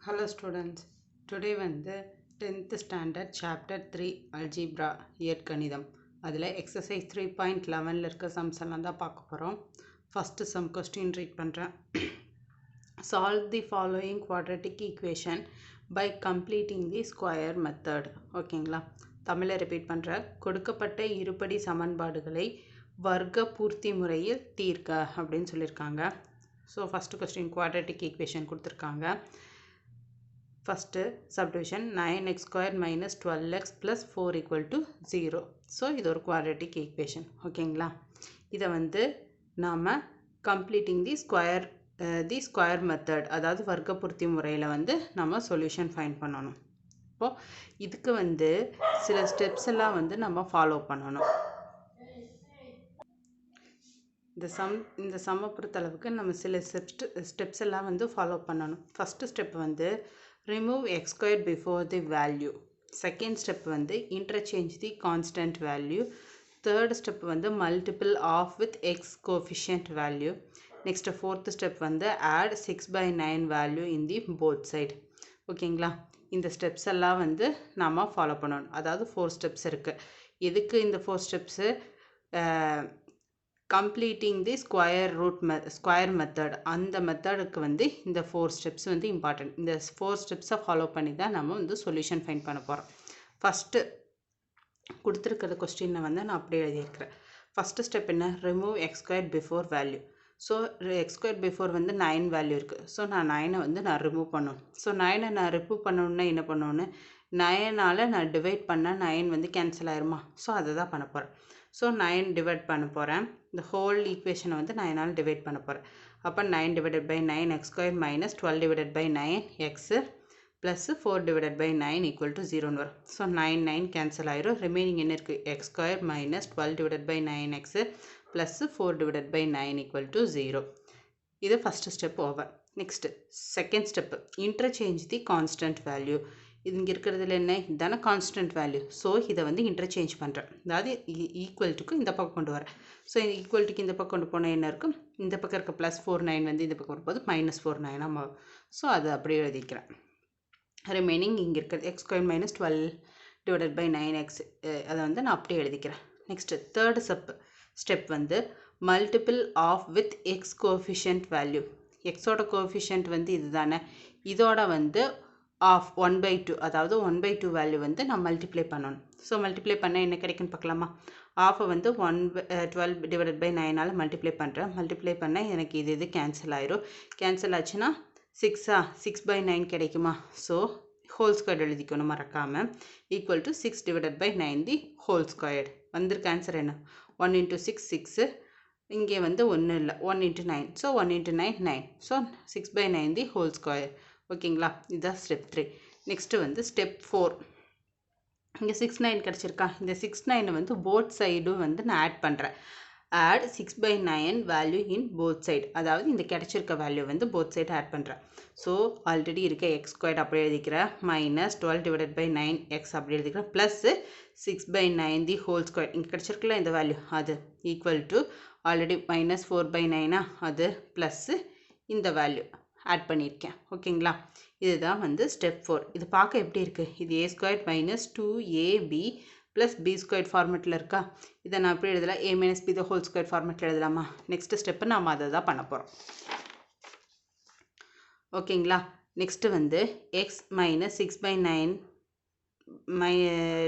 Hello students. Today வந்து 10th standard chapter 3 algebra இயற்கணிதம் அதில் exercise 3.11 இருக்க sums எல்லாம் தான் பார்க்க போகிறோம். First sum question read பண்ணுறேன். Solve the following quadratic equation by completing the square method. ஓகேங்களா, தமிழில் ரிப்பீட் பண்ணுறேன். கொடுக்கப்பட்ட இருபடி சமன்பாடுகளை வர்க்க பூர்த்தி முறையில் தீர்க்க அப்படின்னு சொல்லியிருக்காங்க. So first question quadratic equation கொடுத்துருக்காங்க. First subdivision 9x square minus 12x plus 4 equal to 0. So இது ஒரு quadratic equation. ஓகேங்களா, இதை வந்து நாம் completing the square method, அதாவது வர்க்க பூர்த்தி முறையில் வந்து நம்ம சொல்யூஷன் ஃபைண்ட் பண்ணணும். இப்போது இதுக்கு வந்து சில ஸ்டெப்ஸ் எல்லாம் வந்து நம்ம ஃபாலோ பண்ணணும். இந்த சம்மை பொறுத்தளவுக்கு நம்ம சில ஸ்டெப்ஸ் எல்லாம் வந்து ஃபாலோ பண்ணணும். ஃபஸ்ட்டு ஸ்டெப் வந்து remove x squared before the value. Second step வந்து interchange the constant value. Third step வந்து multiple of with x coefficient value. Next fourth step வந்து add 6/9 value in the both side. ஓகேங்களா, இந்த steps எல்லாம் வந்து நாம் follow பண்ணணும். அதாவது 4 ஸ்டெப்ஸ் இருக்குது. எதுக்கு இந்த 4 steps? completing the square method, அந்த மெத்தடுக்கு வந்து இந்த 4 ஸ்டெப்ஸ் வந்து இம்பார்ட்டன்ட். இந்த 4 ஸ்டெப்ஸை ஃபாலோ பண்ணி தான் நம்ம வந்து சொல்யூஷன் ஃபைண்ட் பண்ண போகிறோம். ஃபஸ்ட்டு கொடுத்துருக்கிற கொஸ்டினை வந்து நான் அப்படியே எழுதியிருக்கிறேன். ஃபஸ்ட்டு ஸ்டெப் என்ன? Remove X square before value. So X square before வந்து 9 வேல்யூ இருக்குது. ஸோ நான் 9 வந்து நான் ரிமூவ் பண்ணணும். ஸோ 9 நான் ரிமூவ் பண்ணணுன்னா என்ன பண்ணணுன்னு, 9ஆல் நான் டிவைட் பண்ணால் 9 வந்து கேன்சல் ஆயிருமா? ஸோ அதை தான் பண்ண போகிறேன். ஸோ 9 டிவைட் பண்ண போகிறேன். இந்த ஹோல் ஈக்குவேஷனை வந்து 9ஆல் டிவைட் பண்ண போகிறேன். அப்போ 9 divided by 9 x square minus 12 divided by 9 x plus 4 divided by 9 equal to 0ன்னு வரும். ஸோ 9 கேன்சல் ஆயிரும். ரிமைனிங் என்ன இருக்குது? X square minus 12 divided by 9 x plus 4 divided by 9 equal to 0. இது first step over. Next second step, interchange the constant value. இது இங்கே இருக்கிறதுல என்ன? இதுதானே கான்ஸ்டன்ட் வேல்யூ. ஸோ இதை வந்து இன்டர்சேஞ்ச் பண்ணுறேன். அதாவது ஈக்குவல்ட்டுக்கு இந்த பக்கம் கொண்டு வரேன். ஸோ ஈக்குவல்ட்டுக்கு இந்த பக்கம் கொண்டு போனால் என்ன இருக்கும்? இந்த பக்கம் இருக்க ப்ளஸ் 4/9 வந்து இந்த பக்கம் வரும்போது மைனஸ் 4/9 மாறும். ஸோ அதை அப்படியே எழுதிக்கிறேன். ரிமைனிங் இங்கே இருக்கிறது x square minus 12 divided by 9x, அதை வந்து நான் அப்படியே எழுதிக்கிறேன். நெக்ஸ்ட்டு தேர்ட் ஸ்டெப் வந்து multiple of with x coefficient value. எக்ஸோட கோஎஃபிஷியன்ட் வந்து இது தானே, இதோட வந்து ஆஃப் 1/2, அதாவது 1/2 வேல்யூ வந்து நான் மல்டிப்ளை பண்ணணும். ஸோ மல்டிப்ளை பண்ணால் என்ன கிடைக்குன்னு பார்க்கலாமா? ஆஃபை வந்து 12 டிவைடட் பை 9ஆல் மல்டிப்ளை பண்ணுறேன். மல்டிப்ளை பண்ணால் எனக்கு இது கேன்சல் ஆயிரும். கேன்சல் ஆச்சுன்னா 6/9 கிடைக்குமா? ஸோ ஹோல் ஸ்கொயர் எழுதிக்கணும் மறக்காமல். Equal to 6 divided by 9 the whole square. வந்திருக்க ஆன்சர் என்ன? 1 × 6 6. இங்கே வந்து ஒன்றும் இல்லை, 1 × 9. ஸோ 1 × 9 9. ஸோ 6/9 தி ஹோல் ஸ்கொயர். ஓகேங்களா, இதுதான் ஸ்டெப் 3. நெக்ஸ்ட்டு வந்து ஸ்டெப் 4. இங்கே 6/9 கிடச்சிருக்கா? இந்த 6/9 வந்து போத் சைடும் வந்து நான் ஆட் பண்ணுறேன். add 6/9 value in both side, அதாவது இந்த கிடைச்சிருக்க வேல்யூ வந்து போத் சைடு ஆட் பண்ணுறேன். ஸோ ஆல்ரெடி இருக்க எக்ஸ் ஸ்கொயர் அப்படியே எழுதிக்கிறேன், மைனஸ் 12 டிவைடட் பை 9 எக்ஸ் அப்படி எழுதிக்கிறேன், ப்ளஸ் 6/9 தி ஹோல் ஸ்கொயர் இங்கே கிடச்சிருக்குல்ல இந்த வேல்யூ, அது ஈக்குவல் டு ஆல்ரெடி மைனஸ் 4/9 அது ப்ளஸ்ஸு இந்த வேல்யூ ஆட் பண்ணியிருக்கேன். ஓகேங்களா, இதுதான் வந்து ஸ்டெப் 4. இது பார்க்க எப்படி இருக்குது? இது a square minus 2ab plus b square ஃபார்மெட்டில் இருக்கா? இதை நான் எப்படி எழுதலாம்? a minus b the whole square ஃபார்மெட்டில் எழுதலாமா? நெக்ஸ்ட் ஸ்டெப்பு நாம் அதை தான் பண்ண போகிறோம். ஓகேங்களா, நெக்ஸ்ட்டு வந்து x minus 6/9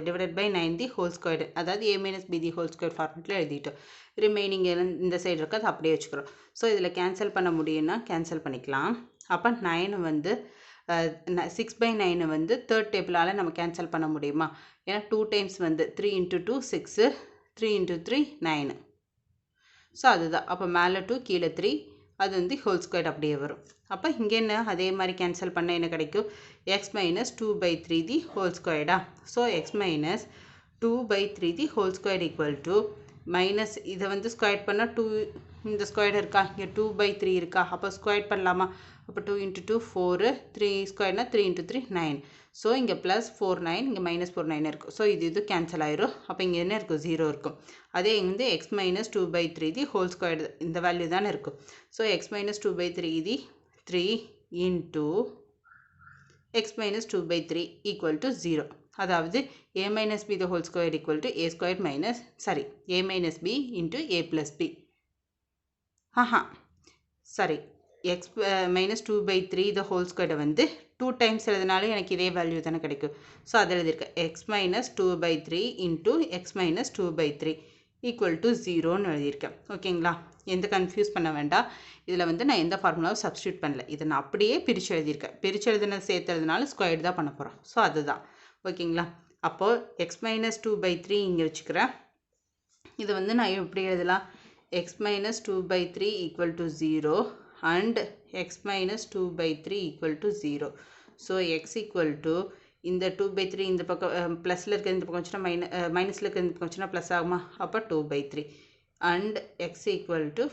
divided by 9 the whole square, அதாவது a minus b the whole square ஃபார்மெட்டில் எழுதிட்டோம். ரிமைனிங் இந்த சைடு இருக்க அது அப்படியே வச்சுக்கிறோம். ஸோ இதில் கேன்சல் பண்ண முடியும்னா கேன்சல் பண்ணிக்கலாம். அப்போ 9 வந்து 6/9 வந்து தேர்ட் டேபிளால் நம்ம கேன்சல் பண்ண முடியுமா? ஏன்னா 2 டைம்ஸ் வந்து 3 × 2 6, 3 × 3 9. ஸோ அதுதான். அப்போ மேலே 2 கீழே 3, அது வந்து ஹோல் ஸ்கொயர் அப்படியே வரும். அப்போ இங்கே என்ன? அதே மாதிரி கேன்சல் பண்ண என்ன கிடைக்கும்? எக்ஸ் மைனஸ் 2/3 தி ஹோல் ஸ்கொயர்டா? So x minus 2/3 the whole square equal to minus இதை வந்து ஸ்கொயர் பண்ணால் 2, இந்த ஸ்கொயர் இருக்கா? இங்கே 2/3 இருக்கா? அப்போ ஸ்கொயர் பண்ணலாமா? அப்போ 2 × 2 4, 3 ஸ்கொயர்னா 3 × 3 9. ஸோ இங்கே ப்ளஸ் 4/9, இங்கே மைனஸ் 4/9 இருக்கும். ஸோ இது கேன்சல் ஆயிரும். அப்போ இங்கே என்ன இருக்கும்? 0 இருக்கும். அதே வந்து x minus 2/3 the whole square இந்த வேல்யூ தானே இருக்கும். So x minus 2/3 the 3 × x minus 2 by 3 equal to 0. அதாவது a minus b the whole square equal to a square minus, a minus b into a plus b. Sorry, x minus 2 by 3 the whole square வந்து 2 times எழுதினாலே எனக்கு இதே value தானே கிடைக்கும். So அதை எழுதியிருக்கேன் x minus 2 by 3 into x minus 2 by 3 equal to 0ன்னு எழுதியிருக்கேன். ஓகேங்களா, எந்த கன்ஃபியூஸ் பண்ண வேண்டாம். இதில் வந்து நான் எந்த ஃபார்முலாவும் சப்ஸ்டியூட் பண்ணல. இதை நான் அப்படியே பிரித்து எழுதியிருக்கேன். பிரித்து எழுதினது சேர்த்துறதுனால ஸ்கொயர்டு தான் பண்ண போகிறோம். ஸோ அதுதான். ஓகேங்களா, அப்போது x minus 2 by 3 இங்கே வச்சுக்கிறேன். இது வந்து நான் எப்படி எழுதலாம்? x minus 2 by 3 equal to 0 and x minus 2 by 3 equal to 0. So x equal to இந்த 2 by 3 இந்த பக்கம் ப்ளஸில் இருக்கிற இந்த பக்கம் வச்சுன்னா மைனஸில் இருக்கிற இந்த பக்கம் வச்சுன்னா ப்ளஸ் ஆகுமா? அப்போ 2 by 3 and x equal to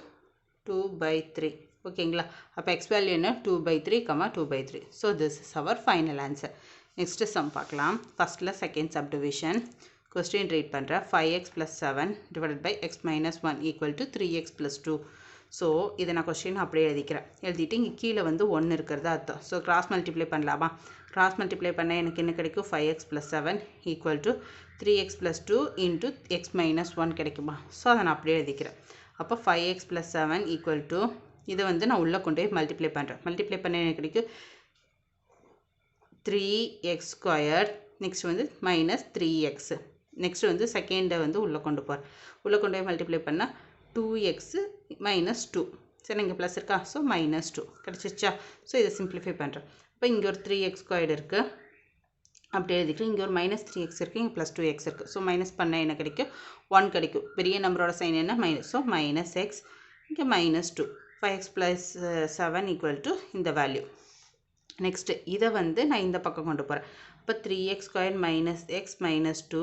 2 by 3. ஓகேங்களா, அப்போ x வேல்யூ என்ன? 2 by 3, 2 by 3. So this is our final answer. Next sum பார்க்கலாம். ஃபஸ்ட்டில் செகண்ட் சப்டிவிஷன். கொஸ்டின் ரீட் பண்ணுறேன். 5x plus 7 divided by x minus 1 equal to 3x plus 2. So இதை நான் question அப்படியே எழுதிட்டு இங்கே கீழே வந்து 1 இருக்கிறதா அர்த்தம். ஸோ கிராஸ் மல்டிப்ளை பண்ணலாமா? கிராஸ் மல்டிப்ளை பண்ணால் எனக்கு என்ன கிடைக்கும்? 5x plus 7 equal to 3x plus 2 into x minus 1 கிடைக்குமா? ஸோ அதை நான் அப்படியே எழுதிக்கிறேன். அப்போ 5x plus 7 equal to இதை வந்து நான் உள்ளே கொண்டு போய் மல்டிப்ளை பண்ணுறேன். மல்டிப்ளை பண்ண எனக்கு கிடைக்கும் 3x squared. நெக்ஸ்ட் வந்து மைனஸ் 3x. நெக்ஸ்ட் வந்து செகண்டை வந்து உள்ளே கொண்டு போய் மல்டிப்ளை பண்ணால் 2x minus 2. சரி, இங்கே ப்ளஸ் இருக்கா? So minus 2 கிடச்சிச்சா? ஸோ இதை சிம்பிளிஃபை பண்ணுறேன். இப்போ இங்கே ஒரு 3x ஸ்கொயர்டு இருக்குது, அப்படி எழுதிட்டு இங்கே ஒரு மைனஸ் 3x இருக்குது, இங்கே ப்ளஸ் 2x இருக்குது. ஸோ மைனஸ் பண்ணால் என்ன கிடைக்கும்? 1 கிடைக்கும். பெரிய நம்பரோட சைன் என்ன? மைனஸ். ஸோ மைனஸ் எக்ஸ், இங்கே minus 2. 5x plus 7 equal to இந்த வேல்யூ. நெக்ஸ்ட்டு இதை வந்து நான் இந்த பக்கம் கொண்டு போகிறேன். இப்போ 3x square minus X minus 2.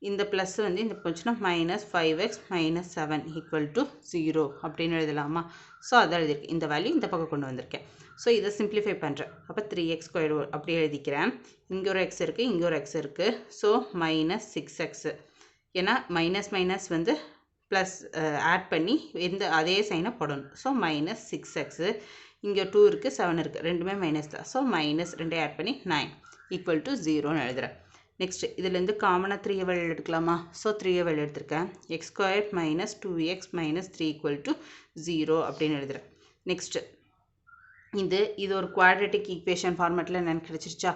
இந்த ப்ளஸ் வந்து இந்த போச்சுன்னா minus 5x minus 7 equal to 0 அப்படின்னு எழுதலாமா? ஸோ அதை எழுதியிருக்கேன். இந்த வேல்யூ இந்த பக்கம் கொண்டு வந்திருக்கேன். ஸோ இதை சிம்பிளிஃபை பண்ணுறேன். அப்போ 3x ஸ்கொயர் அப்படியே எழுதிக்கிறேன். இங்கே ஒரு எக்ஸ் இருக்குது, இங்கே ஒரு எக்ஸ் இருக்குது. So minus 6x. ஏன்னா மைனஸ் மைனஸ் வந்து ப்ளஸ் ஆட் பண்ணி அதே சைனை போடணும். So minus 6x. இங்கே 2 இருக்குது, 7 இருக்குது, ரெண்டுமே மைனஸ் தான். ஸோ மைனஸ் 2 ஆட் பண்ணி 9 ஈக்குவல் டு 0ன்னு எழுதுகிறேன். நெக்ஸ்ட் இதுலேருந்து காமனாக 3 வெளியில் எடுக்கலாமா? ஸோ 3 வெளியில் எடுத்திருக்கேன். X square minus 2x minus 3 equal to 0 அப்படின்னு எழுதுகிறேன். நெக்ஸ்ட்டு இது ஒரு குவாட்ரேட்டிக் ஈக்குவேஷன் ஃபார்மேட்டில் எனக்கு கிடச்சிருச்சா?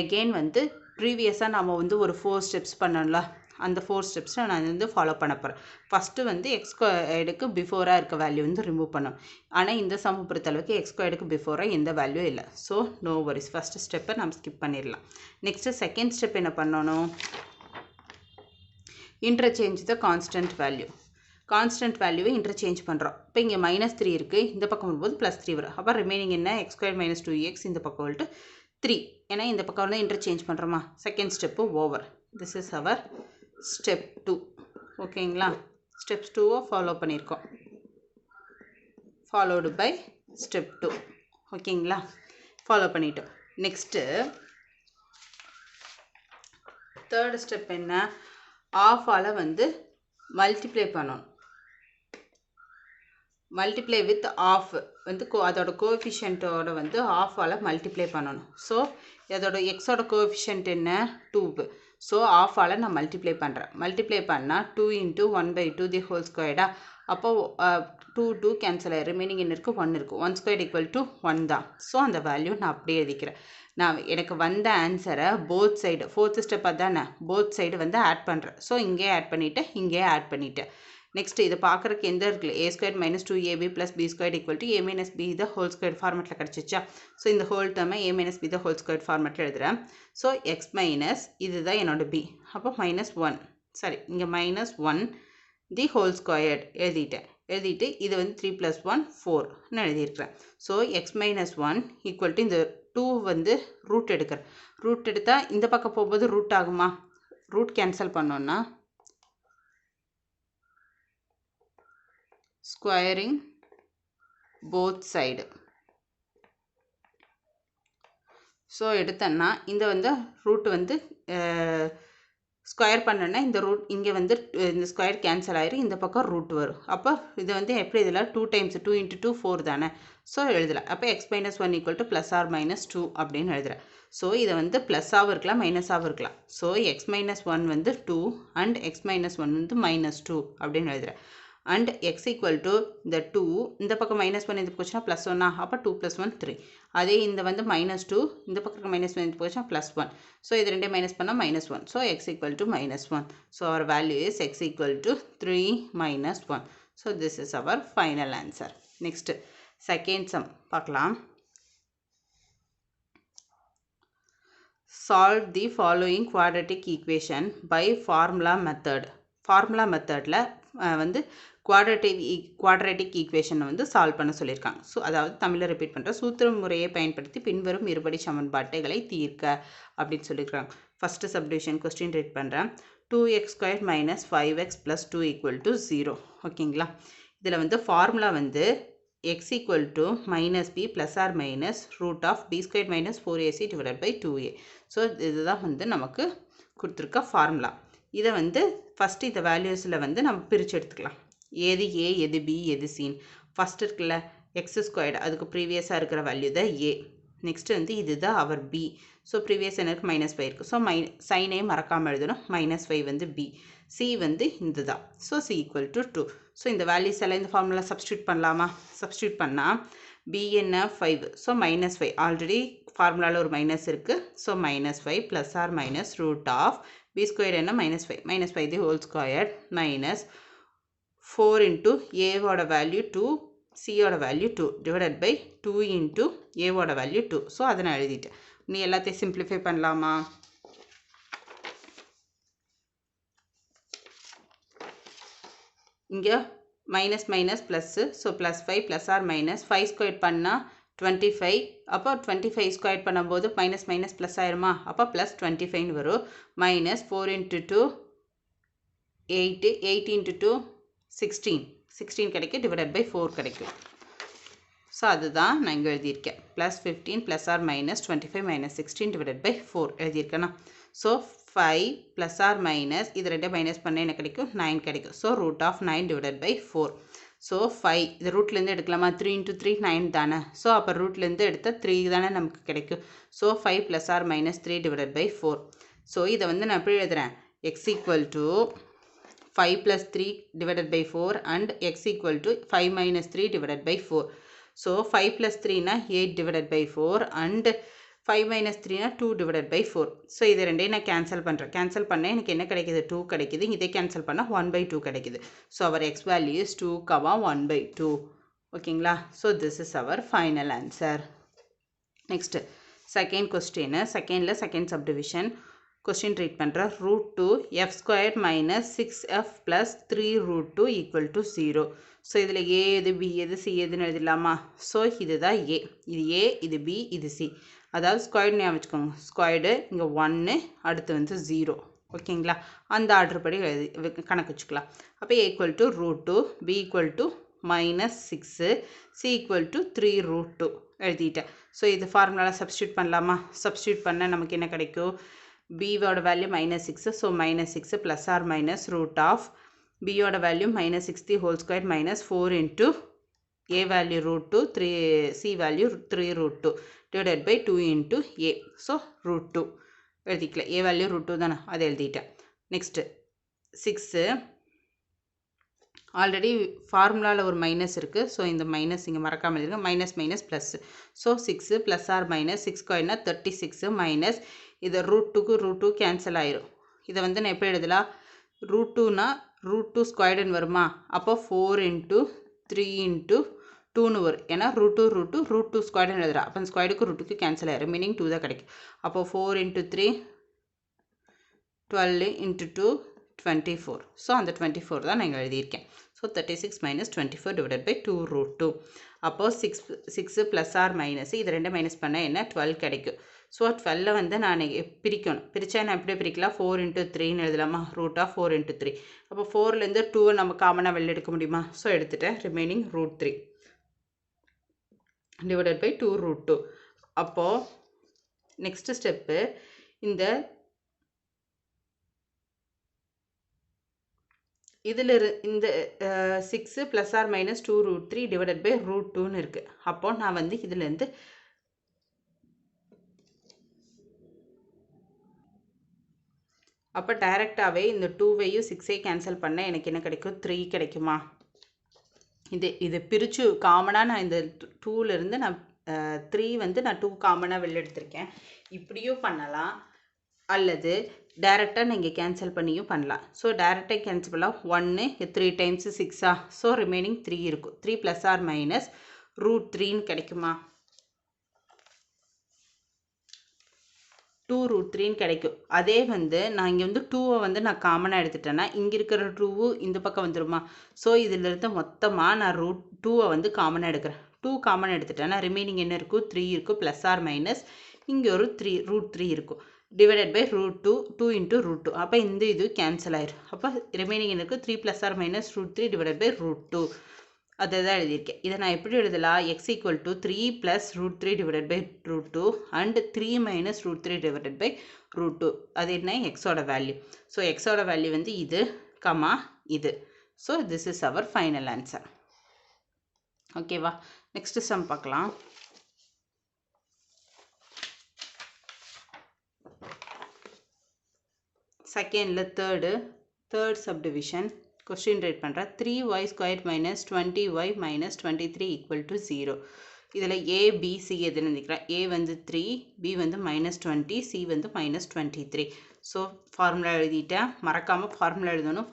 எகெயின் வந்து ப்ரீவியஸாக நம்ம வந்து ஒரு 4 ஸ்டெப்ஸ் பண்ணோம்ல, அந்த 4 ஸ்டெப்ஸை நான் வந்து ஃபாலோ பண்ண போகிறேன். ஃபஸ்ட்டு வந்து எக்ஸ் ஸ்கொயர்டுக்கு பிஃபோராக இருக்க வேல்யூ வந்து ரிமூவ் பண்ணணும். ஆனால் இந்த சம் பொறுத்தளவுக்கு எக்ஸ் ஸ்கொயர்டுக்கு பிஃபோராக எந்த வேல்யூ இல்லை. ஸோ நோ வரிஸ், ஃபஸ்ட்டு ஸ்டெப்பை நம்ம ஸ்கிப் பண்ணிடலாம். நெக்ஸ்ட்டு செகண்ட் ஸ்டெப் என்ன பண்ணணும்? இன்டர்சேஞ்ச் த கான்ஸ்டன்ட் வேல்யூ. கான்ஸ்டன்ட் வேல்யூவை இன்டர்சேஞ்ச் பண்ணுறோம். இப்போ இங்கே மைனஸ் 3 இருக்குது, இந்த பக்கம் வரும்போது ப்ளஸ் 3 வரும். அப்போ ரிமைனிங் என்ன? எக்ஸ் ஸ்கொயர் மைனஸ் 2x, இந்த பக்கம் வந்துட்டு 3. ஏன்னா இந்த பக்கம் வந்து இன்டர்சேஞ்ச் பண்ணுறோமா? Second step over. This is our step 2. ஓகேங்களா, ஸ்டெப்ஸ் 2 ஃபாலோ பண்ணியிருக்கோம். Followed by step 2. ஓகேங்களா, ஃபாலோ பண்ணிட்டோம். நெக்ஸ்ட்டு தேர்ட் ஸ்டெப் என்ன? ஆஃபால் வந்து மல்டிப்ளை பண்ணணும். மல்டிப்ளை வித் ஆஃப் வந்து அதோட கோஎஃபிஷியன்ட்டோட வந்து ஆஃபால் மல்டிப்ளை பண்ணணும். ஸோ அதோட எக்ஸோட கோஎஃபிஷியன்ட் என்ன? 2. ஸோ ஆஃபால் நான் மல்டிப்ளை பண்ணுறேன். மல்டிப்ளை பண்ணால் 2 into 1/2 தி ஹோல் ஸ்கொயர்டா? அப்போது 2 கேன்சல் ஆகிடும். ரிமைனிங் என்ன இருக்குது? 1 இருக்குது. 1 ஸ்கொயர் ஈக்குவல் டு 1 தான். ஸோ அந்த வேல்யூ நான் அப்படியே எழுதிக்கிறேன். நான் எனக்கு வந்த ஆன்சரை போத் சைடு, ஃபோர்த்து ஸ்டெப் அதானே, போத் சைடு வந்து ஆட் பண்ணுறேன். ஸோ இங்கே ஆட் பண்ணிவிட்டேன், இங்கே ஆட் பண்ணிவிட்டேன். நெக்ஸ்ட் இதை பார்க்குறதுக்கு எந்த இருக்குல்ல, a square minus 2ab plus b square equal to a minus b the whole square ஃபார்மெட்டில் கிடச்சிச்சா? ஸோ இந்த ஹோல் டேர்மை a minus b the whole square ஃபார்மெட்டில் எழுதுகிறேன். ஸோ எக்ஸ் மைனஸ் இதுதான் என்னோட b. அப்போ மைனஸ் 1, சரி இங்கே மைனஸ் 1 தி ஹோல் ஸ்கொயர்ட் எழுதிட்டு இது வந்து 3 + 1 4ன்னு எழுதியிருக்கிறேன். So x minus 1 equal to இந்த 2 வந்து ரூட் எடுக்கிறேன். ரூட் எடுத்தால் இந்த பக்கம் போகும்போது ரூட் ஆகுமா? ரூட் கேன்சல் பண்ணோன்னா ஸ்கொயரிங் போத் சைடு. ஸோ எடுத்தேன்னா இந்த வந்து ரூட் வந்து ஸ்கொயர் பண்ணோன்னா இந்த ரூட் இங்கே வந்து இந்த ஸ்கொயர் கேன்சல் ஆயிரும், இந்த பக்கம் ரூட் வரும். அப்போ இது வந்து எப்படி இதில் 2 டைம்ஸ் 2 × 2 4 தானே. ஸோ எழுதலாம். அப்போ x - 1 = +or - 2 அப்படின்னு எழுதுகிறேன். ஸோ இதை வந்து ப்ளஸ்ஸாகவும் இருக்கலாம் மைனஸாகவும் இருக்கலாம். ஸோ x - 1 வந்து 2 அண்ட் x - 1 வந்து -2 அப்படின்னு எழுதுகிறேன். அண்ட் x = இந்த 2 இந்த பக்கம் -1 இது போச்சுன்னா +1 அப்போ 2 + 1 3. அதே இந்த வந்து -2 இந்த பக்கம் -1 இது போச்சுன்னா +1. ஸோ இது ரெண்டே மைனஸ் பண்ணால் -1. So x = -1. So our value is x = 3 - 1. So this is our final answer. Next second sum பார்க்கலாம். Solve the following quadratic equation by formula method. Formula methodல வந்து quadratic equation வந்து சால்வ் பண்ண சொல்லியிருக்காங்க. ஸோ அதாவது தமிழில் ரிப்பீட் பண்ணுற சூத்திர முறையை பயன்படுத்தி பின்வரும் இருபடி சமன்பாடுகளை தீர்க்க அப்படின்னு சொல்லியிருக்காங்க. ஃபஸ்ட்டு சப்டிவிஷன் கொஸ்டின் ரீட் பண்ணுறேன். 2x² - 5x + 2 = 0. ஓகேங்களா. இதில் வந்து ஃபார்முலா வந்து x = -b ± √b² - 4ac / 2a. So இதுதான் வந்து நமக்கு கொடுத்துருக்க ஃபார்முலா. இதை வந்து ஃபஸ்ட்டு இந்த வேல்யூஸில் வந்து நம்ம பிரித்து எடுத்துக்கலாம். எது a, எது b, எது cன்னு. ஃபஸ்ட் இருக்குல்ல x², அதுக்கு ப்ரீவியஸாக இருக்கிற வேல்யூ தான் a. நெக்ஸ்ட் வந்து இதுதான் அவர் b. ஸோ ப்ரீவியஸ் எனக்கு -5 இருக்குது. ஸோ சைனே மறக்காமல் எழுதணும். -5 வந்து b. c வந்து இந்த தான். So c = 2. ஸோ இந்த வேல்யூஸ் எல்லாம் இந்த ஃபார்முலா சப்ஸ்டியூட் பண்ணலாமா? சப்ஸ்டியூட் பண்ணால் b என்ன 5. ஸோ -5 ஆல்ரெடி ஃபார்முலாவில் ஒரு மைனஸ் இருக்குது. ஸோ -5 ± √b² என்ன -5 -5 தி ஹோல் ஸ்கொயர் மைனஸ் 4 × a ஓட வேல்யூ 2, c ஓட வேல்யூ 2 டிவைடட் பை 2 × a ஓட வேல்யூ 2. ஸோ அதை நான் எழுதிட்டேன். நீ எல்லாத்தையும் சிம்பிளிஃபை பண்ணலாமா? இங்கே மைனஸ் மைனஸ் ப்ளஸ்ஸு. ஸோ +5 ± 5² பண்ணால் 25. அப்போ 25 ஸ்கொயர் பண்ணும்போது மைனஸ் மைனஸ் ப்ளஸ் ஆயிருமா? அப்போ +25 வரும். -4 × 2 8, 8 × 2 16 கிடைக்கும், டிவைடட் பை 4 கிடைக்கும். ஸோ அதுதான் நான் இங்கே எழுதியிருக்கேன். +15 ± 25 - 16 டிவைடட் பை 4 எழுதியிருக்கேன்னா. ஸோ 5 ± இது ரெண்டே மைனஸ் பண்ண என்ன கிடைக்கும்? 9 கிடைக்கும். So √9 divided by 4. ஸோ 5 இது ரூட்லேருந்து எடுக்கலாமா? 3 × 3 9 தானே. ஸோ அப்போ ரூட்லேருந்து எடுத்தால் 3 தானே நமக்கு கிடைக்கும். So 5 ± 3 divided by 4. ஸோ இதை வந்து நான் எப்படி எழுதுகிறேன்? x = 5 + 3 divided by 4 and x = 5 - 3 divided by 4. So 5 + 3 na 8 divided by 4 and 5 - 3 na 2 divided by 4. So இது ரெண்டையும் நான் கேன்சல் பண்ணுறேன். கேன்சல் பண்ண எனக்கு என்ன கிடைக்குது? 2 கிடைக்குது. இதை கேன்சல் பண்ணால் 1/2 கிடைக்குது. So our x value is 2, 1/2. ஓகேங்களா. So this is our final answer. Next second question. செகண்டில் செகண்ட் சப்டிவிஷன் கொஸ்டின் ரீட் பண்ணுறேன். √2 f² - 6f + 3√2 = 0. ஸோ இதில் a எது b எது c எதுன்னு எழுதிடலாமா? ஸோ இதுதான் a, இது a, இது b, இது c. அதாவது ஸ்கொயர்டு ஞாபகம் வச்சுக்கோங்க. ஸ்கொயர்டு இங்கே 1, அடுத்து வந்து 0. ஓகேங்களா. அந்த ஆர்டர் படி கணக்கு வச்சுக்கலாம். அப்போ a = √2, b = -6, c = 3√2 எழுதிட்டேன். ஸோ இது ஃபார்முலாவில் சப்ஸ்டியூட் பண்ணலாமா? சப்ஸ்டியூட் பண்ண நமக்கு என்ன கிடைக்கும்? b ஓட வேல்யூ -6. ஸோ -6 ± b ஓட value -6 the whole square -4 × a value √2, 3 c value 3√2 divided by 2 × a. So √2 எழுதிக்கலாம். a வேல்யூ √2 தானே, அதை எழுதிட்டேன். நெக்ஸ்ட்டு 6 ஆல்ரெடி ஃபார்முலாவில் ஒரு மைனஸ் இருக்குது. ஸோ இந்த மைனஸ் இங்கே மறக்காமல் எழுதுங்க. Minus plus. ஸோ 6 ± 6² 36 மைனஸ் இதை √2க்கு √2 கேன்சல் ஆயிரும். இதை வந்து நான் எப்படி எழுதலாம்? √2னா √2 ஸ்கொயர்டுன்னு வருமா? அப்போ 4 × 3 × 2ன்னு வரும். ஏன்னா √2 ஸ்கொயர்டுன்னு எழுதுறா. அப்போ அந்த ஸ்கொயர்டுக்கு √2க்கு கேன்சல் ஆயிரும். ரிமைனிங் 2 தான் கிடைக்கும். அப்போ 4 × 3 12 × 2 24. ஸோ அந்த 24 தான் நான் இங்கே எழுதியிருக்கேன். So 36 - 24 divided by 2√2. அப்போது 6 ± இது ரெண்டு மைனஸ் பண்ணால் என்ன? 12 கிடைக்கும். ஸோ 12 வந்து நான் பிரிக்கணும். பிரித்தா நான் எப்படி பிரிக்கலாம்? 4 × 3ன்னு எழுதலாமா? √4 × 3. அப்போ 4லேருந்து 2 நம்ம காமனாக வெளில எடுக்க முடியுமா? ஸோ எடுத்துட்டேன். Remaining √3 divided by 2√2. அப்போது நெக்ஸ்ட் ஸ்டெப்பு இந்த இதில் இந்த 6 plus or minus 2√3 divided by √2ன்னு இருக்குது. அப்போ நான் வந்து இதுலேருந்து அப்போ டைரெக்டாகவே இந்த 2வையும் 6ஐயும் கேன்சல் பண்ண எனக்கு என்ன கிடைக்கும்? 3 கிடைக்குமா? இது பிரித்து காமனாக நான் இந்த 2லேருந்து நான் 3 வந்து நான் 2 காமனாக வெளில எடுத்திருக்கேன். இப்படியும் பண்ணலாம், அல்லது டைரெக்டாக நீங்கள் கேன்சல் பண்ணியும் பண்ணலாம். ஸோ டைரெக்டாக கேன்சல் பண்ணலாம். 1 3 டைம்ஸ் 6ஆ, ஸோ ரிமைனிங் 3 இருக்கும். 3 ப்ளஸ் ஆர் மைனஸ் √3ன்னு கிடைக்குமா? 2√3ன்னு கிடைக்கும். அதே வந்து நான் இங்கே வந்து 2வை வந்து நான் காமனாக எடுத்துட்டேன்னா இங்கே இருக்கிற 2 இந்த பக்கம் வந்துடுமா? ஸோ இதிலிருந்து மொத்தமாக நான் √2வை வந்து காமனாக எடுக்கிறேன். 2 காமன் எடுத்துட்டேன்னா ரிமைனிங் என்ன இருக்கும்? 3 இருக்கும். ப்ளஸ் ஆர் மைனஸ் இங்கே ஒரு √3 இருக்கும். Divided by √2, 2 into √2. அப்போ இந்த இது கேன்சல் ஆயிரும். அப்போ ரிமைனிங் என்ன இருக்குது? 3 plus or minus √3 divided by √2. அதை தான் எழுதியிருக்கேன். இதை நான் எப்படி எழுதலாம்? X equal to 3 plus √3 divided by √2 and 3 minus √3 divided by √2. அது என்ன? எக்ஸோட வேல்யூ. ஸோ எக்ஸோட வேல்யூ வந்து இது கமா இது. So this is our final answer. ஓகேவா? நெக்ஸ்ட் சம் பார்க்கலாம். செகண்டில் தேர்ட் சப்டிவிஷன் கொஸ்டின் ரைட் பண்ணுறேன். 3y² minus 20y minus 23 equal to 0. இதில் ABC எதுன்னு நினைக்கிறேன். A வந்து 3, B வந்து -20, C வந்து -23. ஸோ ஃபார்முலா எழுதிட்டேன். மறக்காமல் ஃபார்முலா எழுதணும்.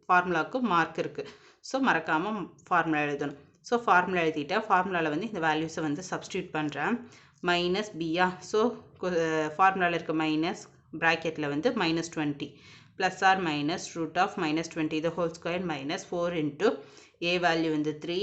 ஃபார்முலாவுக்கு மார்க் இருக்குது. ஸோ மறக்காமல் ஃபார்முலா எழுதணும். ஸோ ஃபார்முலா எழுதிட்டேன். ஃபார்முலாவில் வந்து இந்த வேல்யூஸை வந்து சப்ஸ்டியூட் பண்ணுறேன். மைனஸ் பியா, ஸோ ஃபார்முலாவில் இருக்க மைனஸ் ப்ராக்கெட்டில் வந்து -20 plus or minus √(-20) the whole square minus 4 into a value வந்து 3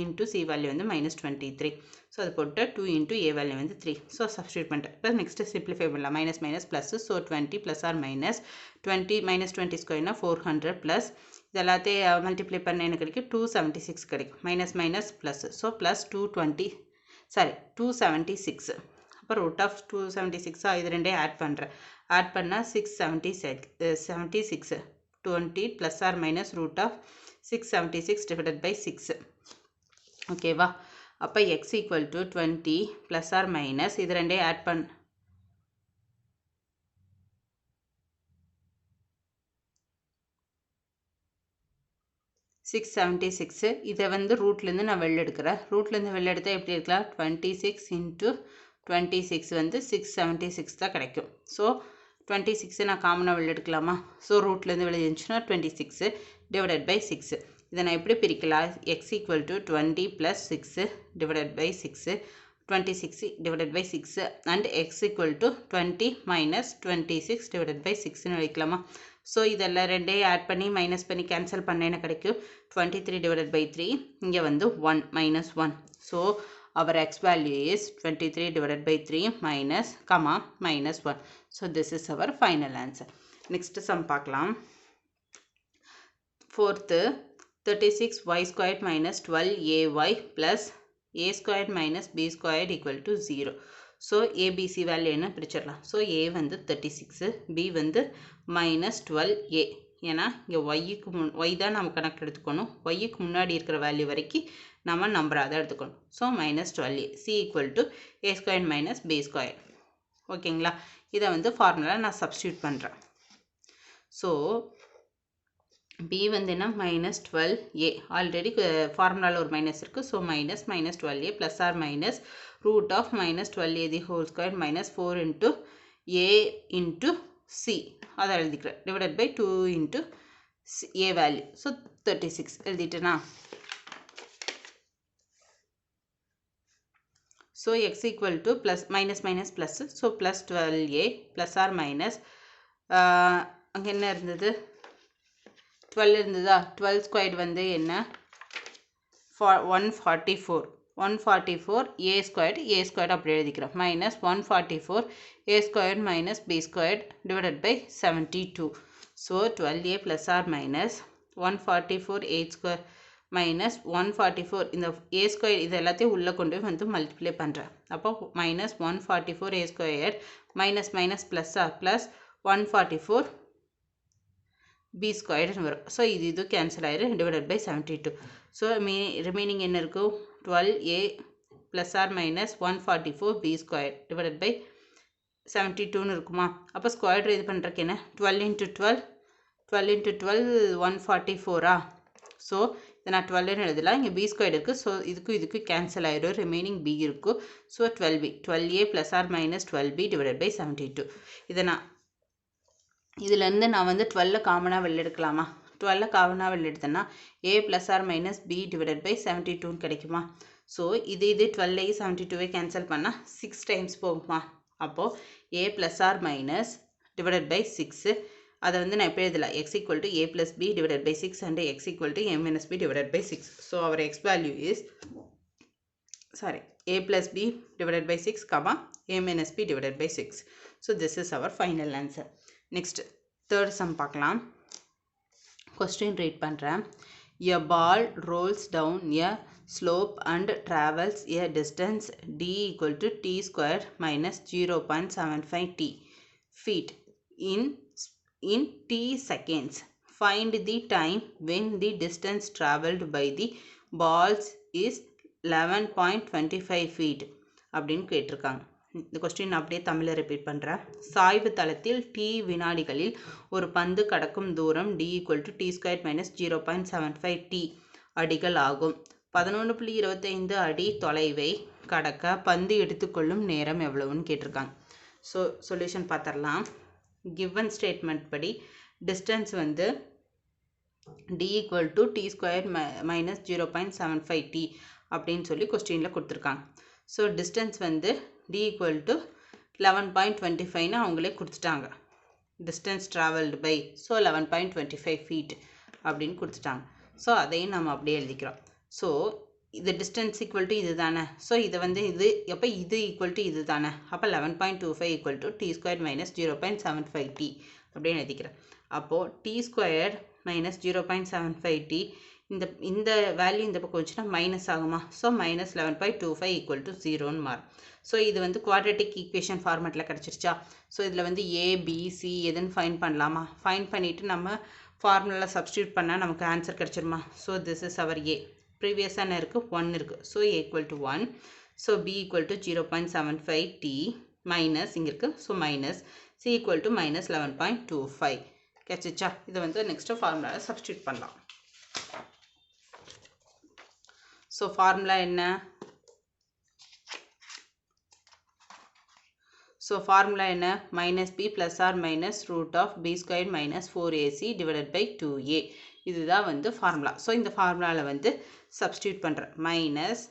into c வேல்யூ வந்து -23. ஸோ அது போட்டு 2 into a வேல்யூ வந்து 3. ஸோ சப்ஸ்டியூட் பண்ணிட்டேன். இப்போ நெக்ஸ்ட்டு சிம்பிளிஃபை பண்ணலாம். Minus minus plus, so 20 plus or minus 20 -20 ஸ்கொயர்னா 400 ப்ளஸ் இது எல்லாத்தையும் மல்டிப்ளை பண்ண எனக்கு கிடைக்கும் 276 கிடைக்கும். Minus minus plus, so plus 276. அப்போ √(276) இது ரெண்டையும் ஆட் பண்ணுறேன். ஆட் பண்ணால் 676. 20 plus or minus √(676) divided by 6. ஓகேவா? அப்போ x equal to 20 plus or minus இது ரெண்டையும் ஆட் பண்ண 676. இதை வந்து ரூட்லேருந்து நான் வெளில எடுக்கிறேன். ரூட்லேருந்து வெளில எடுத்தால் எப்படி இருக்கலாம்? 26 இன்ட்டு 26 வந்து 676 தான் கிடைக்கும். ஸோ 26 நான் காமனாக வெளில எடுக்கலாமா? ஸோ ரூட்லேருந்து வெளில இருந்துச்சுன்னா 26 டிவைடட் பை 6. இதை நான் எப்படி பிரிக்கலாம்? X equal to 20 plus 6 divided by 6, 26 divided by 6 and x equal to 20 minus 26 divided by 6ன்னு வைக்கலாமா? ஸோ இதெல்லாம் ரெண்டையும் ஆட் பண்ணி மைனஸ் பண்ணி கேன்சல் பண்ண என்ன கிடைக்கும்? 23 டிவைடட் பை 3, இங்கே வந்து 1 -1. So our x value is 23 divided by 3 minus -1. So this is our final answer. Next sum பார்க்கலாம். Fourth, 36y² minus 12ay plus a squared minus b squared equal to 0. So ABC value என்ன பிரிச்சிடலாம். So ஏ வந்து 36, B வந்து -12a. ஏன்னா இங்கே Y தான் நம்ம கணக்கு எடுத்துக்கணும். ஒய்க்கு முன்னாடி இருக்கிற வேல்யூ வரைக்கும் நம்ம நம்பராக தான் எடுத்துக்கணும். So -12a. C equal to a² minus b². ஓகேங்களா? இதை வந்து ஃபார்முலா நான் சப்ஸ்டியூட் பண்ணுறேன். ஸோ b வந்து என்ன? -12a. ஆல்ரெடி ஃபார்முலாவில் ஒரு மைனஸ் இருக்குது. So -12a plus or minus √(-12a) the whole square minus 4 into a into c. அதை எழுதிக்கிறேன். Divided by 2 into a value. So 36 எழுதிட்டேனா? So x equal to plus minus plus, so plus 12a plus or minus அங்கே என்ன இருந்தது? 12 இருந்ததா? 12 square வந்து என்ன? 144. 144 a squared அப்படி எழுதிக்கிறோம். Minus 144 a² minus b² divided by 72. So 12a plus or minus 144 a² minus 144 இந்த a² இது எல்லாத்தையும் உள்ளே கொண்டு போய் வந்து மல்டிப்ளை பண்ணுறேன். அப்போ மைனஸ் 144 a² மைனஸ் மைனஸ் ப்ளஸ்ஸா ப்ளஸ் 144 b squared வரும். ஸோ இது கேன்சல் ஆயிரும் டிவைடட் பை 72. ஸோ ரிமைனிங் என்ன இருக்கும் 12a plus or minus 144 b square divided by 72ன்னு இருக்குமா. அப்போ ஸ்கொயர் இது பண்ணுறக்கு என்ன 12 into 12 144 ஸோ இதை நான் 12ன்னு எழுதலாம். இங்கே b ஸ்கொயர் இருக்குது. ஸோ இதுக்கு கேன்சல் ஆயிடும். ரிமைனிங் b இருக்கும். So 12b 12a plus or minus 12b divided by 72. இதை இதுலேருந்து நான் வந்து 12 காமனாக வெளில எடுக்கலாமா. 12 காமனாக வெளில எடுத்தேன்னா a plus or minus b divided by 72ன்னு கிடைக்குமா. ஸோ இது 12 72வை கேன்சல் பண்ணால் 6 டைம்ஸ் போகுமா. அப்போது a plus or minus divided by 6 அதை வந்து நான் எப்படி எழுதலாம் x equal to a plus b divided by 6 and x equal to a minus b divided by 6. So our x value is a plus b divided by 6 comma a minus b divided by 6. So this is our final answer. Next third sum பார்க்கலாம். Question read பண்ணுறேன். A ball rolls down a slope and travels a distance d equal to t square minus 0.75 t feet in t seconds. Find the time when the distance traveled by the balls is 11.25 feet அப்படின்னு கேட்டிருக்காங்க. இந்த question அப்படியே தமிழில் repeat பண்ணுறேன். சாய்வு தளத்தில் t வினாடிகளில் ஒரு பந்து கடக்கும் தூரம் d equal to t square minus 0.75 t அடிகள் ஆகும். 11.25 அடி தொலைவை கடக்க பந்து எடுத்துக்கொள்ளும் நேரம் எவ்வளவுன்னு கேட்டிருக்காங்க. ஸோ சொல்யூஷன் பார்த்துடலாம். given statement படி distance வந்து d equal to t square minus 0.75 t அப்படின்னு சொல்லி கொஸ்டினில் கொடுத்துருக்காங்க. ஸோ distance வந்து d equal to 11.25ன்னு அவங்களே கொடுத்துட்டாங்க. distance traveled by so 11.25 feet அப்படின்னு கொடுத்துட்டாங்க. ஸோ அதையும் நம்ம அப்படியே எழுதிக்கிறோம். ஸோ இது distance equal to இது தானே. ஸோ இதை வந்து அப்போ இது equal to இது தானே. அப்போ 11.25 equal to t square minus 0.75 t அப்படின்னு எழுதிக்கிறேன். அப்போது t square minus 0.75 t இந்த வேல்யூ இந்த பக்கம் வச்சுன்னா மைனஸ் ஆகுமா. ஸோ மைனஸ் 11.25 equal to 0ன்னு மாறும். ஸோ இது வந்து குவாட்ரட்டிக் ஈக்குவேஷன் ஃபார்மேட்டில் கிடச்சிருச்சா. ஸோ இதில் வந்து a b c எதுன்னு ஃபைன் பண்ணலாமா. ஃபைன் பண்ணிவிட்டு நம்ம ஃபார்முலாவில் சப்ஸ்டியூட் பண்ணால் நமக்கு answer கிடச்சிருமா. So this is our a. ப்ரீவியஸாக என்ன இருக்குது 1 இருக்குது. So a equal to 1. So b equal to 0.75 t minus இங்கே இருக்குது. So minus c equal to minus 11.25 கிடச்சிச்சா. இதை வந்து நெக்ஸ்ட்டு ஃபார்முலாவில் சப்ஸ்டியூட் பண்ணலாம். ஸோ ஃபார்முலா என்ன. ஸோ ஃபார்முலா என்ன minus b plus or minus root of b square minus 4ac divided by 2a. இதுதான் வந்து ஃபார்முலா. ஸோ இந்த ஃபார்முலாவில் வந்து சப்ஸ்டியூட் பண்ணுறேன். மைனஸ்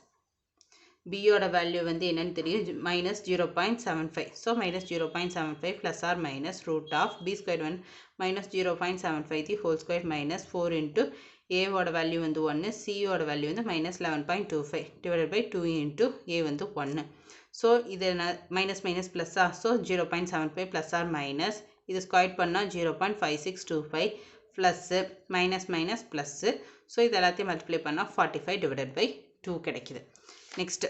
பியோட வேல்யூ வந்து என்னன்னு தெரியும் minus 0.75. So minus 0.75 plus or minus root of b square minus 0.75 the whole square minus 4 into ஏவோட வேல்யூ வந்து 1 சியோட வேல்யூ வந்து minus 11.25 divided by 2 into a வந்து 1. ஸோ இது மைனஸ் மைனஸ் ப்ளஸ்ஸா. ஸோ 0.75 ப்ளஸ் ஆர் மைனஸ் இது ஸ்கொயர் பண்ணால் 0.5625 plus minus minus plus. So இது எல்லாத்தையும் மல்டிப்ளை பண்ணால் 45 டிவைடட் பை 2 கிடைக்குது. நெக்ஸ்ட்டு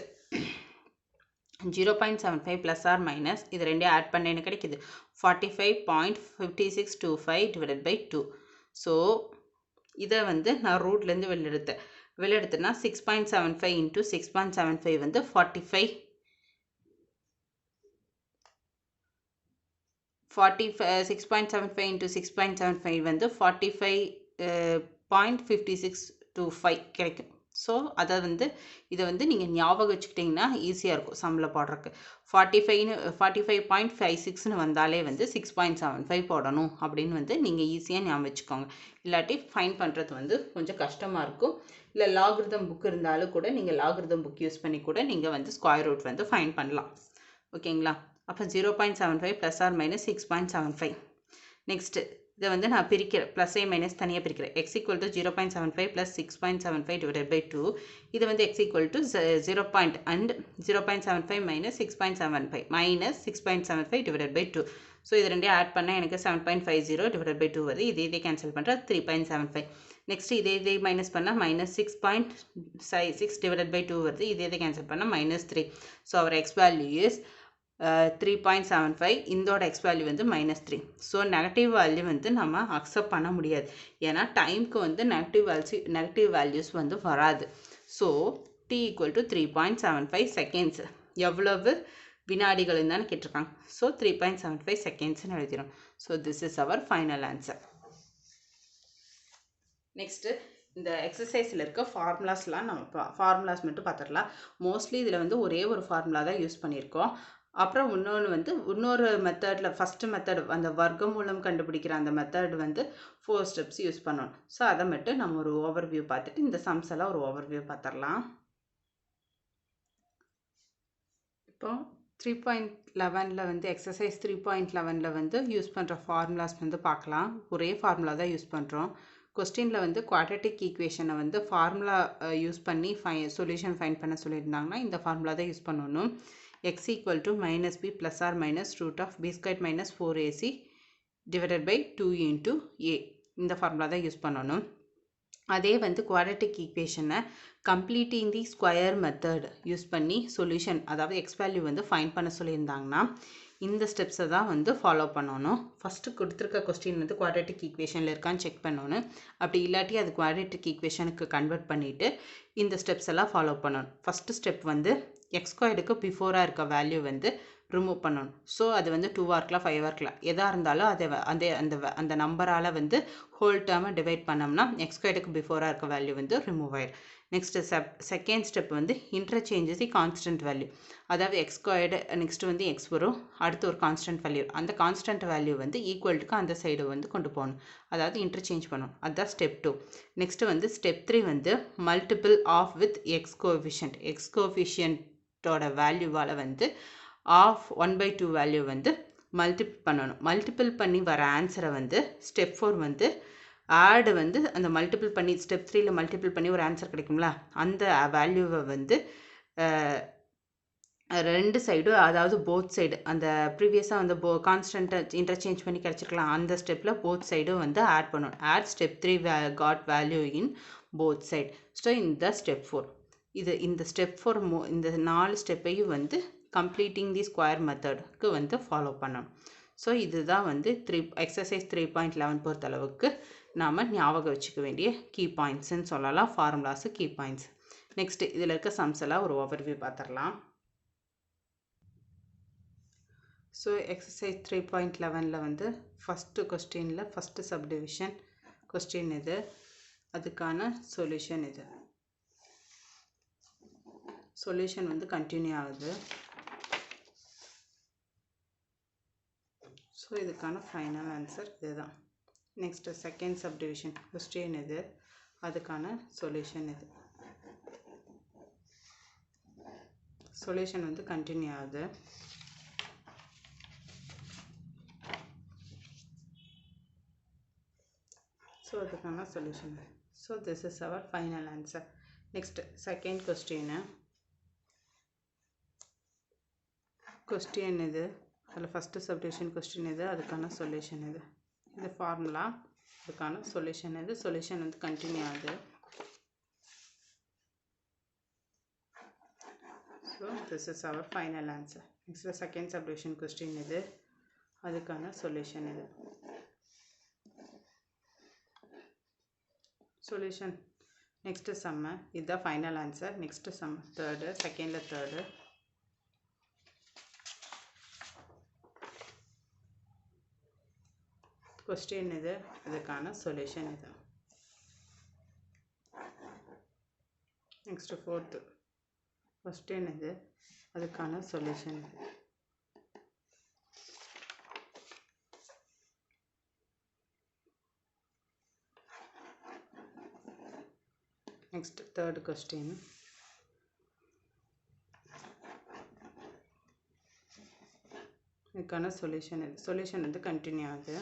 0.75 ப்ளஸ் ஆர் மைனஸ் இது ரெண்டையும் ஆட் பண்ண என்ன கிடைக்குது 45.5625 டிவைடட் பை 2. ஸோ இதை வந்து நான் ரூட்லேருந்து வெளியெடுத்தேன்னா 6.75 இன்ட்டு 6.75 வந்து 6.75 இன்ட்டு 6.75 வந்து 45.5625 கிடைக்கும். ஸோ அதை வந்து இதை வந்து நீங்கள் ஞாபகம் வச்சுக்கிட்டிங்கன்னா ஈஸியாக இருக்கும் சம்மில் போடுறதுக்கு. 45.56ன்னு வந்தாலே வந்து 6.75 போடணும் அப்படின்னு வந்து நீங்கள் ஈஸியாக ஞாபகம் வச்சுக்கோங்க. இல்லாட்டி ஃபைன் பண்ணுறது வந்து கொஞ்சம் கஷ்டமாக இருக்கும். இல்லை லாகிரிதம் புக் இருந்தாலும் கூட நீங்கள் லாகிரிதம் புக் யூஸ் பண்ணி கூட நீங்கள் வந்து ஸ்கொயர் ரூட் வந்து ஃபைன் பண்ணலாம். ஓகேங்களா. அப்போ 0.75 ப்ளஸ் ஆர் மைனஸ் 6.75. நெக்ஸ்ட்டு இதை வந்து நான் பிரிக்கிறேன். ப்ளஸ் ஏ மைனஸ் தனியாக பிரிக்கிறேன். x equal to 0.75 plus 6.75 divided by 2. இது வந்து x equal to 0.75 minus 6.75 minus 6.75 divided by 2. So இது ரெண்டையும் ஆட் பண்ணால் எனக்கு 7.50 டிவைடட் பை 2 வருது. இதே கேன்சல் பண்ணுறேன் 3.75. நெக்ஸ்ட் இதே மைனஸ் பண்ணால் மைனஸ் 6.6 டிவைடட் பை 2 வருது. இதே கேன்சல் பண்ணால் -3. So our x value is 3.75 இந்தோட எக்ஸ் வேல்யூ வந்து -3. ஸோ நெகட்டிவ் வேல்யூ வந்து நம்ம அக்செப்ட் பண்ண முடியாது. ஏன்னா டைமுக்கு வந்து நெகட்டிவ் வேல்யூஸ் வந்து வராது. So t equal to 3.75 seconds. எவ்வளவு வினாடிகள் இருந்தாலும் கேட்டிருக்காங்க. ஸோ 3.75 செகண்ட்ஸ்னு எழுதிடும். So this is our final answer. Next இந்த எக்ஸசைஸில் இருக்க ஃபார்முலாஸ்லாம் நம்ம ஃபார்முலாஸ் மட்டும் பார்த்துடலாம். மோஸ்ட்லி இதில் வந்து ஒரே ஒரு ஃபார்முலா தான் யூஸ் பண்ணியிருக்கோம். அப்புறம் இன்னொரு மெத்தடில் ஃபஸ்ட்டு மெத்தட் அந்த வர்க்கமூலம் கண்டுபிடிக்கிற அந்த மெத்தட் வந்து 4 ஸ்டெப்ஸ் யூஸ் பண்ணணும். ஸோ அதை மட்டும் நம்ம ஒரு ஓவர்வியூ பார்த்துட்டு இந்த சம்ஸ் எல்லாம் ஒரு ஓவர்வியூ பார்த்துடலாம். இப்போ 3.11 வந்து எக்ஸசைஸ் 3.11 வந்து யூஸ் பண்ணுற ஃபார்முலாஸ் வந்து பார்க்கலாம். ஒரே ஃபார்முலா தான் யூஸ் பண்ணுறோம். கொஸ்டினில் வந்து குவாட்ரட்டிக் ஈக்குவேஷனை வந்து ஃபார்முலா யூஸ் பண்ணி சொல்யூஷன் ஃபைண்ட் பண்ண சொல்லியிருந்தாங்கன்னா இந்த ஃபார்முலா தான் யூஸ் பண்ணணும். x equal to -b plus or minus root of b square minus 4ac divided by 2 into a இந்த ஃபார்முலா தான் யூஸ் பண்ணணும். அதே வந்து குவாட்ரட்டிக் ஈக்குவேஷனை completing the square method use பண்ணி சொல்யூஷன் அதாவது எக்ஸ் வேல்யூ வந்து ஃபைண்ட் பண்ண சொல்லியிருந்தாங்கன்னா இந்த ஸ்டெப்ஸை தான் வந்து ஃபாலோ பண்ணணும். ஃபஸ்ட்டு கொடுத்துருக்க கொஸ்டின் வந்து குவாட்ரட்டிக் ஈக்குவேஷனில் இருக்கான்னு செக் பண்ணணும். அப்படி இல்லாட்டி அது குவாட்ரட்டிக் ஈக்குவேஷனுக்கு கன்வெர்ட் பண்ணிவிட்டு இந்த ஸ்டெப்ஸ் எல்லாம் ஃபாலோ பண்ணணும். ஃபஸ்ட்டு ஸ்டெப் வந்து எக்ஸ் ஸ்கொயருக்கு பிஃபோராக இருக்க வேல்யூ வந்து ரிமூவ் பண்ணணும். ஸோ அது வந்து 2ஆக இருக்கலாம் 5ஆக இருக்கலாம் எதாக இருந்தாலும் அதை அந்த நம்பரால் வந்து ஹோல் டேர்மை டிவைட் பண்ணோம்னா எக்ஸ் ஸ்கொயருக்கு பிஃபோராக இருக்க வேல்யூ வந்து ரிமூவ் ஆயிடும். நெக்ஸ்ட்டு செகண்ட் ஸ்டெப் வந்து இன்டர்சேஞ்சஸ் தி கான்ஸ்டன்ட் வேல்யூ. அதாவது எக்ஸ் ஸ்கொயர்டு நெக்ஸ்ட்டு வந்து எக்ஸ் வரும், அடுத்து ஒரு கான்ஸ்டன்ட் வேல்யூ. அந்த கான்ஸ்டன்ட் வேல்யூ வந்து ஈக்குவல்ட்டுக்கு அந்த சைடு வந்து கொண்டு போகணும், அதாவது இன்டர்சேஞ்ச் பண்ணணும். அதுதான் ஸ்டெப் 2. நெக்ஸ்ட்டு வந்து ஸ்டெப் 3 வந்து மல்டிபிள் ஆஃப் வித் எக்ஸ் கோஎஃபிஷியன்ட்டோட வேல்யூவால் வந்து ஆஃப் 1/2 வேல்யூ வந்து மல்டிபிள் பண்ணணும். மல்டிபிள் பண்ணி வர ஆன்சரை வந்து ஸ்டெப் 4 வந்து ஆடு வந்து அந்த மல்டிபிள் பண்ணி ஸ்டெப் 3ல மல்டிபிள் பண்ணி ஒரு ஆன்சர் கிடைக்கும்ல அந்த வேல்யூவை வந்து ரெண்டு சைடும் அதாவது போத் சைடு அந்த ப்ரீவியஸாக வந்து கான்ஸ்டன்ட்டை இன்டர்சேஞ்ச் பண்ணி கிடச்சிருக்கலாம் அந்த ஸ்டெப்பில் போத் சைடும் வந்து ஆட் பண்ணணும். Add step 3 got value in both side. So இந்த ஸ்டெப் 4 இந்த ஸ்டெப் 4 இந்த 4 ஸ்டெப்பையும் வந்து கம்ப்ளீட்டிங் தி ஸ்கொயர் மெத்தடுக்கு வந்து ஃபாலோ பண்ணணும். ஸோ இதுதான் வந்து எக்ஸசைஸ் 3.11 பொறுத்தளவுக்கு நாம் ஞாபகம் வச்சுக்க வேண்டிய கீ பாயிண்ட்ஸ்ன்னு சொல்லலாம். Formulas key points. நெக்ஸ்ட்டு இதில் இருக்க சம்ஸ் எல்லாம் ஒரு ஓவர்வியூ பார்த்துடலாம். ஸோ எக்ஸசைஸ் 3.11 வந்து ஃபஸ்ட்டு கொஸ்டினில் ஃபஸ்ட்டு சப்டிவிஷன் கொஸ்டின் இது, அதுக்கான சொல்யூஷன் இது. சொல்யூஷன் வந்து கண்டினியூ ஆகுது. ஸோ இதுக்கான ஃபைனல் ஆன்சர் இதுதான். நெக்ஸ்ட்டு செகண்ட் சப்டிவிஷன் கொஸ்டின் இது, அதுக்கான சொல்யூஷன் இது. சொல்யூஷன் வந்து கண்டினியூ ஆகுது. ஸோ அதுக்கான solution. So this is our final answer. Next second question இது, அதில் ஃபஸ்ட்டு சப்டிவிஷன் கொஸ்டின் இது, அதுக்கான சொல்யூஷன் இது. இது ஃபார்முலா, அதுக்கான சொல்யூஷன் இது. சொல்யூஷன் வந்து கண்டினியூ ஆகுது. So this is our final answer. Next second subdivision question இது, அதுக்கான சொல்யூஷன் இது. சொல்யூஷன் நெக்ஸ்ட்டு சம்மு இதுதான் final answer. Next sum third, செகண்டில் தேர்டு. கொஸ்டின் இது, அதுக்கான சொல்யூஷன் இது. நெக்ஸ்ட்டு ஃபோர்த்து கொஸ்டின் இது, அதுக்கான சொல்யூஷன் இது. நெக்ஸ்ட் தேர்ட் கொஸ்டின், இதுக்கான சொல்யூஷன் இது. சொல்யூஷன் வந்து கண்டினியூ ஆகுது.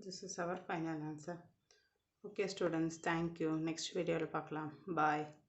This is our final answer. Okay students, thank you. Next video பார்க்கலாம். Bye.